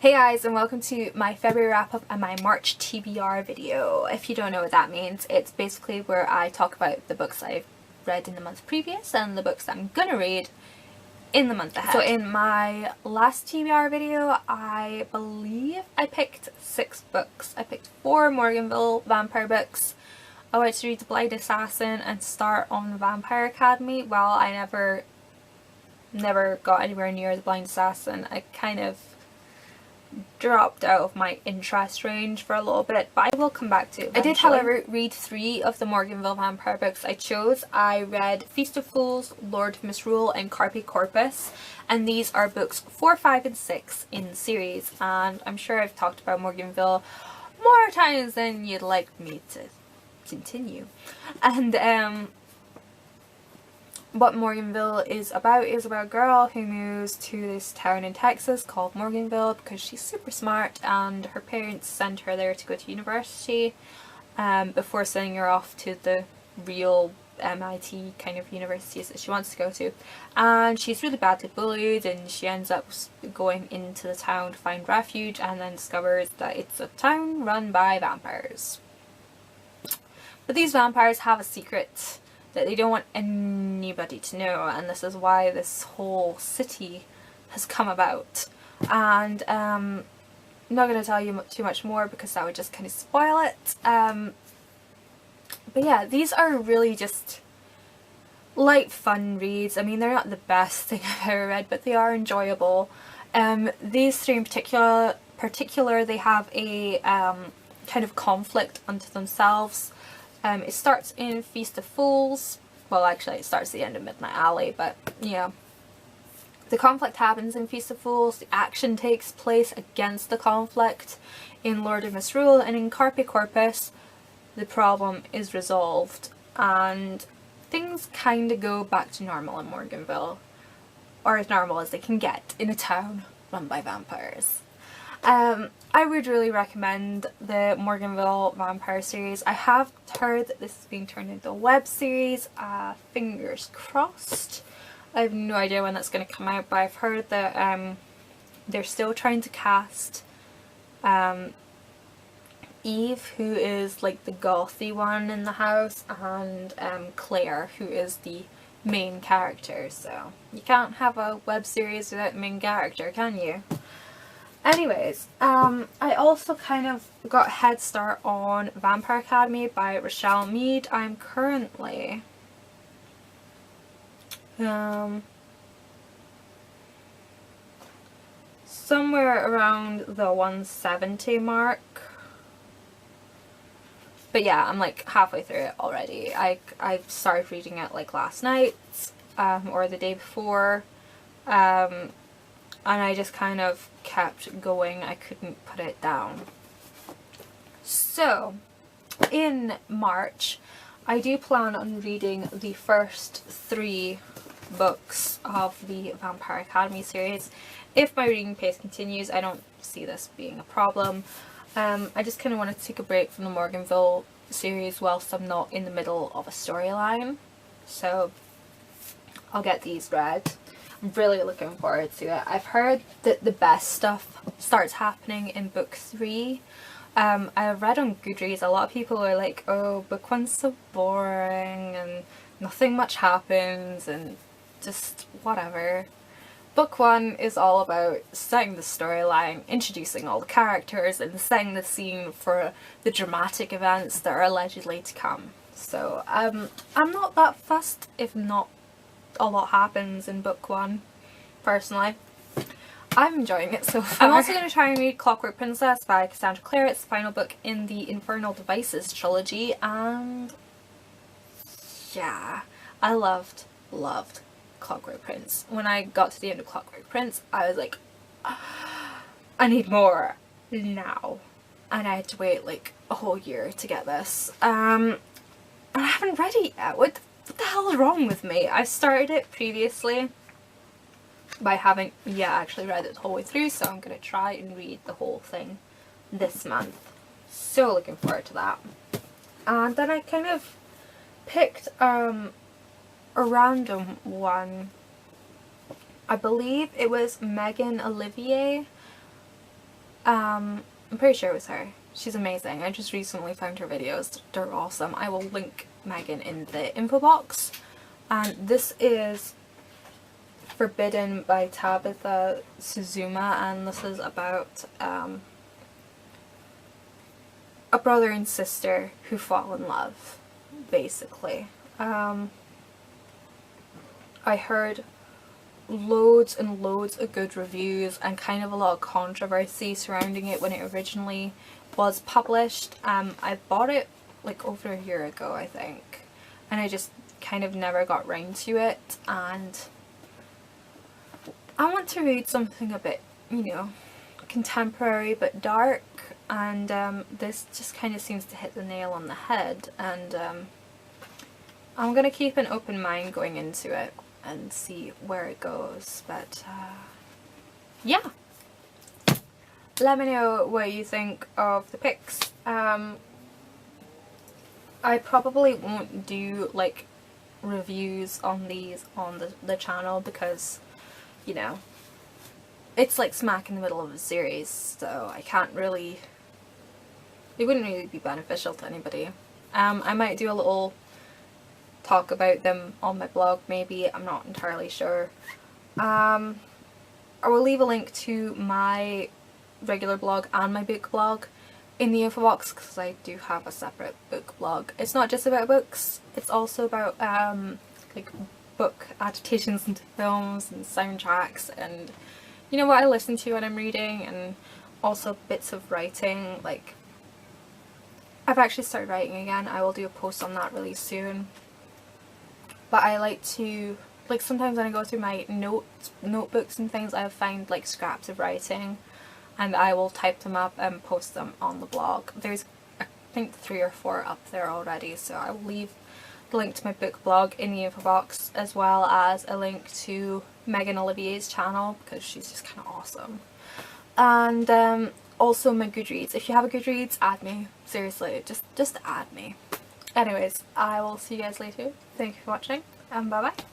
Hey guys, and welcome to my February wrap up and my March TBR video. If you don't know what that means, it's basically where I talk about the books I've read in the month previous and the books I'm gonna read in the month ahead. So in my last TBR video, I believe I picked 6 books. I picked 4 Morganville vampire books. I wanted to read The Blind Assassin and start on the Vampire Academy. Well, I never got anywhere near The Blind Assassin. I kind of dropped out of my interest range for a little bit, but I will come back to it eventually. I did, however, read 3 of the Morganville vampire books I chose. I read Feast of Fools, Lord Misrule, and Carpe Corpus, and these are books 4, 5, and 6 in the series, and I'm sure I've talked about Morganville more times than you'd like me to continue. And what Morganville is about a girl who moves to this town in Texas called Morganville because she's super smart and her parents send her there to go to university before sending her off to the real MIT kind of universities that she wants to go to. And she's really badly bullied and she ends up going into the town to find refuge and then discovers that it's a town run by vampires. But these vampires have a secret that they don't want anybody to know, and this is why this whole city has come about. And I'm not going to tell you too much more because that would just kind of spoil it. But yeah, these are really just light fun reads. I mean, they're not the best thing I've ever read, but they are enjoyable. These 3 in particular, they have a kind of conflict unto themselves. It starts in Feast of Fools. Well, actually it starts at the end of Midnight Alley, but yeah. The conflict happens in Feast of Fools. The action takes place against the conflict in Lord of Misrule, and in Carpe Corpus the problem is resolved and things kind of go back to normal in Morganville. Or as normal as they can get in a town run by vampires. I would really recommend the Morganville vampire series. I have heard that this is being turned into a web series. Fingers crossed. I have no idea when that's going to come out, but I've heard that they're still trying to cast Eve, who is like the gothy one in the house, and Clare, who is the main character. So you can't have a web series without a main character, can you? Anyways, I also kind of got a head start on Vampire Academy by Richelle Mead. I'm currently somewhere around the 170 mark. But yeah, I'm like halfway through it already. I started reading it like last night or the day before. And I just kind of kept going. I couldn't put it down. So, in March, I do plan on reading the first 3 books of the Vampire Academy series. If my reading pace continues, I don't see this being a problem. I just kind of want to take a break from the Morganville series whilst I'm not in the middle of a storyline. So, I'll get these read. I'm really looking forward to it. I've heard that the best stuff starts happening in book 3. I've read on Goodreads, a lot of people are like, oh, book 1's so boring and nothing much happens and just whatever. Book 1 is all about setting the storyline, introducing all the characters, and setting the scene for the dramatic events that are allegedly to come. So I'm not that fussed if not a lot happens in book 1, personally. I'm enjoying it so far. I'm also going to try and read Clockwork Princess by Cassandra Clare. It's the final book in the Infernal Devices trilogy, and yeah, I loved Clockwork Prince. When I got to the end of Clockwork Prince, I was like, I need more now, and I had to wait like a whole year to get this. And I haven't read it yet. What the hell is wrong with me? I started it previously, but I haven't yet actually read it the whole way through, so I'm going to try and read the whole thing this month. So looking forward to that. And then I kind of picked a random one. I believe it was Megan Olivier I'm pretty sure it was her. She's amazing. I just recently found her videos. They're awesome. I will link Megan in the info box. And this is Forbidden by Tabitha Suzuma, and this is about a brother and sister who fall in love, basically. I heard loads and loads of good reviews and kind of a lot of controversy surrounding it when it originally was published. I bought it like over a year ago, I think, and I just kind of never got round to it, and I want to read something a bit, you know, contemporary but dark, and this just kind of seems to hit the nail on the head, and I'm gonna keep an open mind going into it and see where it goes, but yeah. Let me know what you think of the picks. I probably won't do like reviews on these on the channel because, you know, it's like smack in the middle of a series, so I can't really, it wouldn't really be beneficial to anybody. I might do a little talk about them on my blog maybe, I'm not entirely sure. I will leave a link to my regular blog and my book blog in the info box because I do have a separate book blog. It's not just about books, it's also about like book adaptations into films and soundtracks and, you know, what I listen to when I'm reading, and also bits of writing. Like, I've actually started writing again. I will do a post on that really soon. But I like to, like, sometimes when I go through my notebooks and things, I find like scraps of writing and I will type them up and post them on the blog. There's I think 3 or 4 up there already, so I will leave the link to my book blog in the info box, as well as a link to Megan Olivier's channel because she's just kind of awesome. And also my Goodreads. If you have a Goodreads, add me. Seriously, just add me. Anyways, I will see you guys later. Thank you for watching, and bye bye.